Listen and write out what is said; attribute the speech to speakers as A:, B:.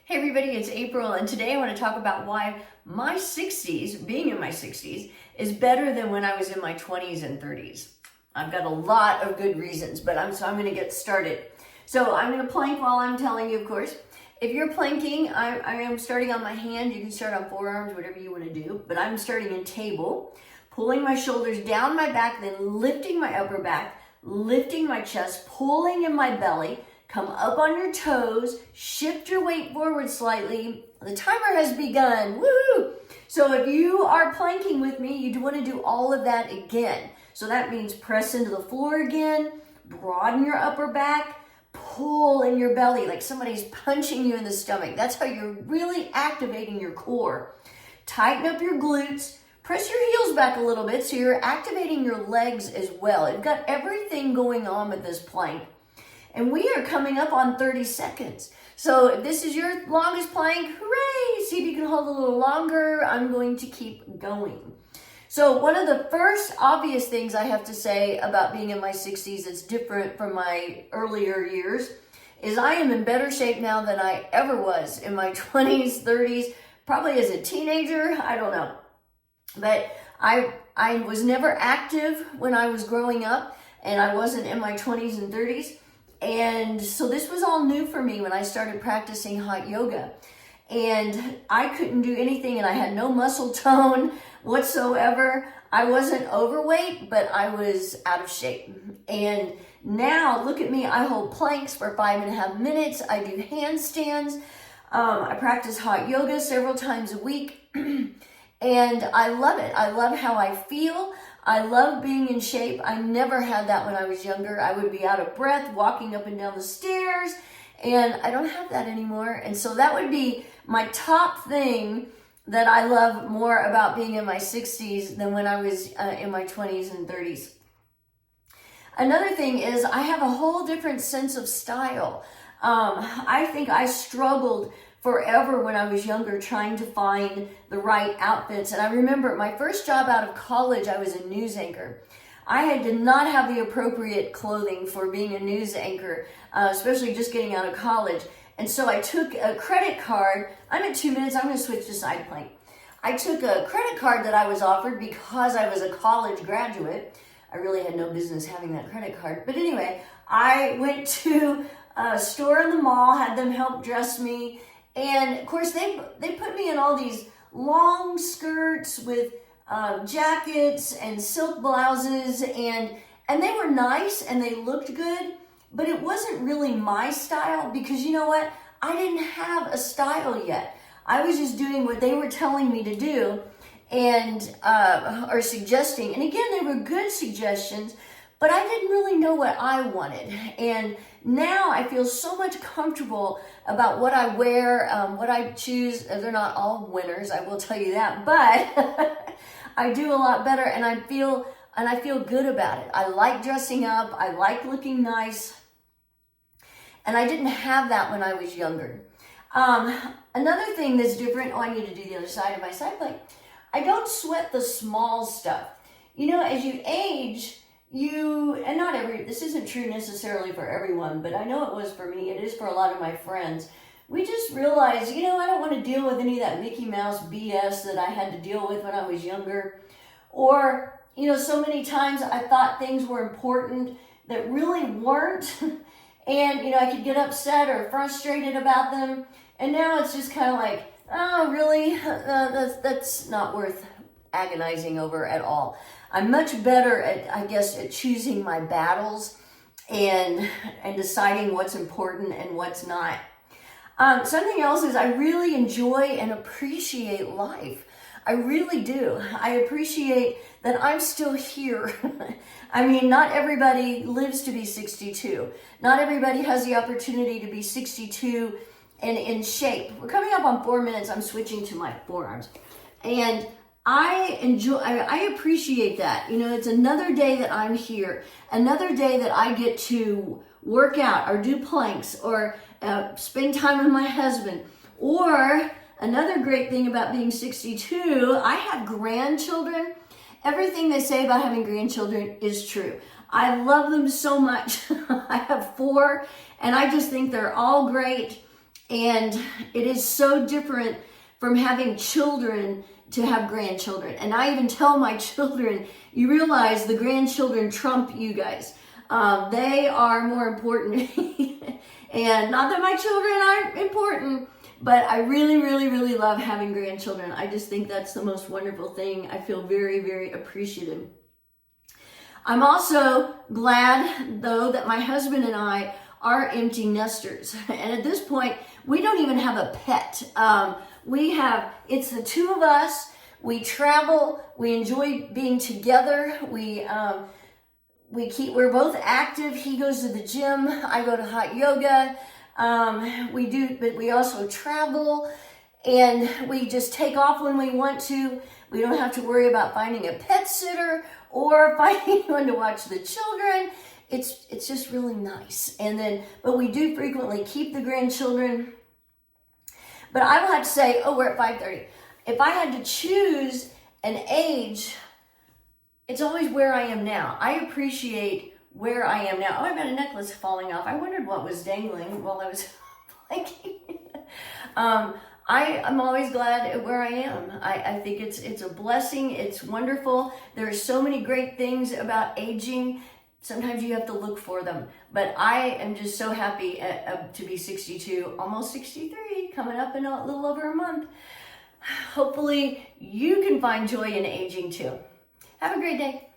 A: Hey everybody, it's April, and today I want to talk about why my 60s, being in my 60s, is better than when I was in my 20s and 30s. I've got a lot of good reasons, but I'm going to get started. So I'm going to plank while I'm telling you, of course. If you're planking, I am starting on my hand. You can start on forearms, whatever you want to do, but I'm starting in table, pulling my shoulders down my back, then lifting my upper back, lifting my chest, pulling in my belly. Come up on your toes, shift your weight forward slightly. The timer has begun, woo! So if you are planking with me, you want to do all of that again. So that means press into the floor again, broaden your upper back, pull in your belly like somebody's punching you in the stomach. That's how you're really activating your core. Tighten up your glutes, press your heels back a little bit so you're activating your legs as well. You've got everything going on with this plank. And we are coming up on 30 seconds. So if this is your longest plank, hooray! See if you can hold a little longer. I'm going to keep going. So one of the first obvious things I have to say about being in my 60s that's different from my earlier years is I am in better shape now than I ever was in my 20s, 30s, probably as a teenager, I don't know. But I was never active when I was growing up, and I wasn't in my 20s and 30s. And so this was all new for me when I started practicing hot yoga. And I couldn't do anything, and I had no muscle tone whatsoever. I wasn't overweight, but I was out of shape. And now, look at me, I hold planks for 5.5 minutes. I do handstands. I practice hot yoga several times a week. And I love it. I love how I feel. I love being in shape. I never had that when I was younger. I would be out of breath walking up and down the stairs, and I don't have that anymore. And so that would be my top thing that I love more about being in my 60s than when I was in my 20s and 30s. Another thing is I have a whole different sense of style. I think I struggled forever when I was younger trying to find the right outfits. And I remember my first job out of college, I was a news anchor. I did not have the appropriate clothing for being a news anchor, especially just getting out of college. And so I took a credit card. I'm at 2 minutes. I'm going to switch to side plank. I took a credit card that I was offered because I was a college graduate. I really had no business having that credit card. But anyway, I went to a store in the mall, had them help dress me. And of course, they put me in all these long skirts with jackets and silk blouses, and they were nice and they looked good, but it wasn't really my style because you know what? I didn't have a style yet. I was just doing what they were telling me to do and or suggesting. And again, they were good suggestions, but I didn't really know what I wanted. And now I feel so much comfortable about what I wear, what I choose. They're not all winners, I will tell you that, but I do a lot better, and I feel good about it. I like dressing up. I like looking nice. And I didn't have that when I was younger. Another thing that's different, I need to do the other side of my side plank. I don't sweat the small stuff. You know, as you age, this isn't true necessarily for everyone, but I know it was for me. It is for a lot of my friends. We just realize, I don't want to deal with any of that Mickey Mouse BS that I had to deal with when I was younger. Or, so many times I thought things were important that really weren't. And, I could get upset or frustrated about them. And now it's just kind of like, oh, really? That's not worth agonizing over at all. I'm much better at choosing my battles and deciding what's important and what's not. Something else is I really enjoy and appreciate life. I really do. I appreciate that I'm still here. I mean, not everybody lives to be 62. Not everybody has the opportunity to be 62 and in shape. We're coming up on 4 minutes. I'm switching to my forearms. And I appreciate that. It's another day that I'm here, another day that I get to work out or do planks or spend time with my husband. Or another great thing about being 62, I have grandchildren. Everything they say about having grandchildren is true. I love them so much. I have 4, and I just think they're all great. And it is so different from having children to have grandchildren. And I even tell my children, you realize the grandchildren trump you guys. They are more important. And not that my children aren't important, but I really, really, really love having grandchildren. I just think that's the most wonderful thing. I feel very, very appreciative. I'm also glad, though, that my husband and I are empty nesters. And at this point, we don't even have a pet. It's the two of us. We travel. We enjoy being together. We're both active. He goes to the gym. I go to hot yoga. But we also travel, and we just take off when we want to. We don't have to worry about finding a pet sitter or finding anyone to watch the children. It's just really nice. But we do frequently keep the grandchildren. But I will have to say, we're at 5:30. If I had to choose an age, it's always where I am now. I appreciate where I am now. I've got a necklace falling off. I wondered what was dangling while I was blinking. I'm always glad at where I am. I think it's a blessing. It's wonderful. There are so many great things about aging. Sometimes you have to look for them. But I am just so happy to be 62, almost 63, coming up in a little over a month. Hopefully you can find joy in aging too. Have a great day.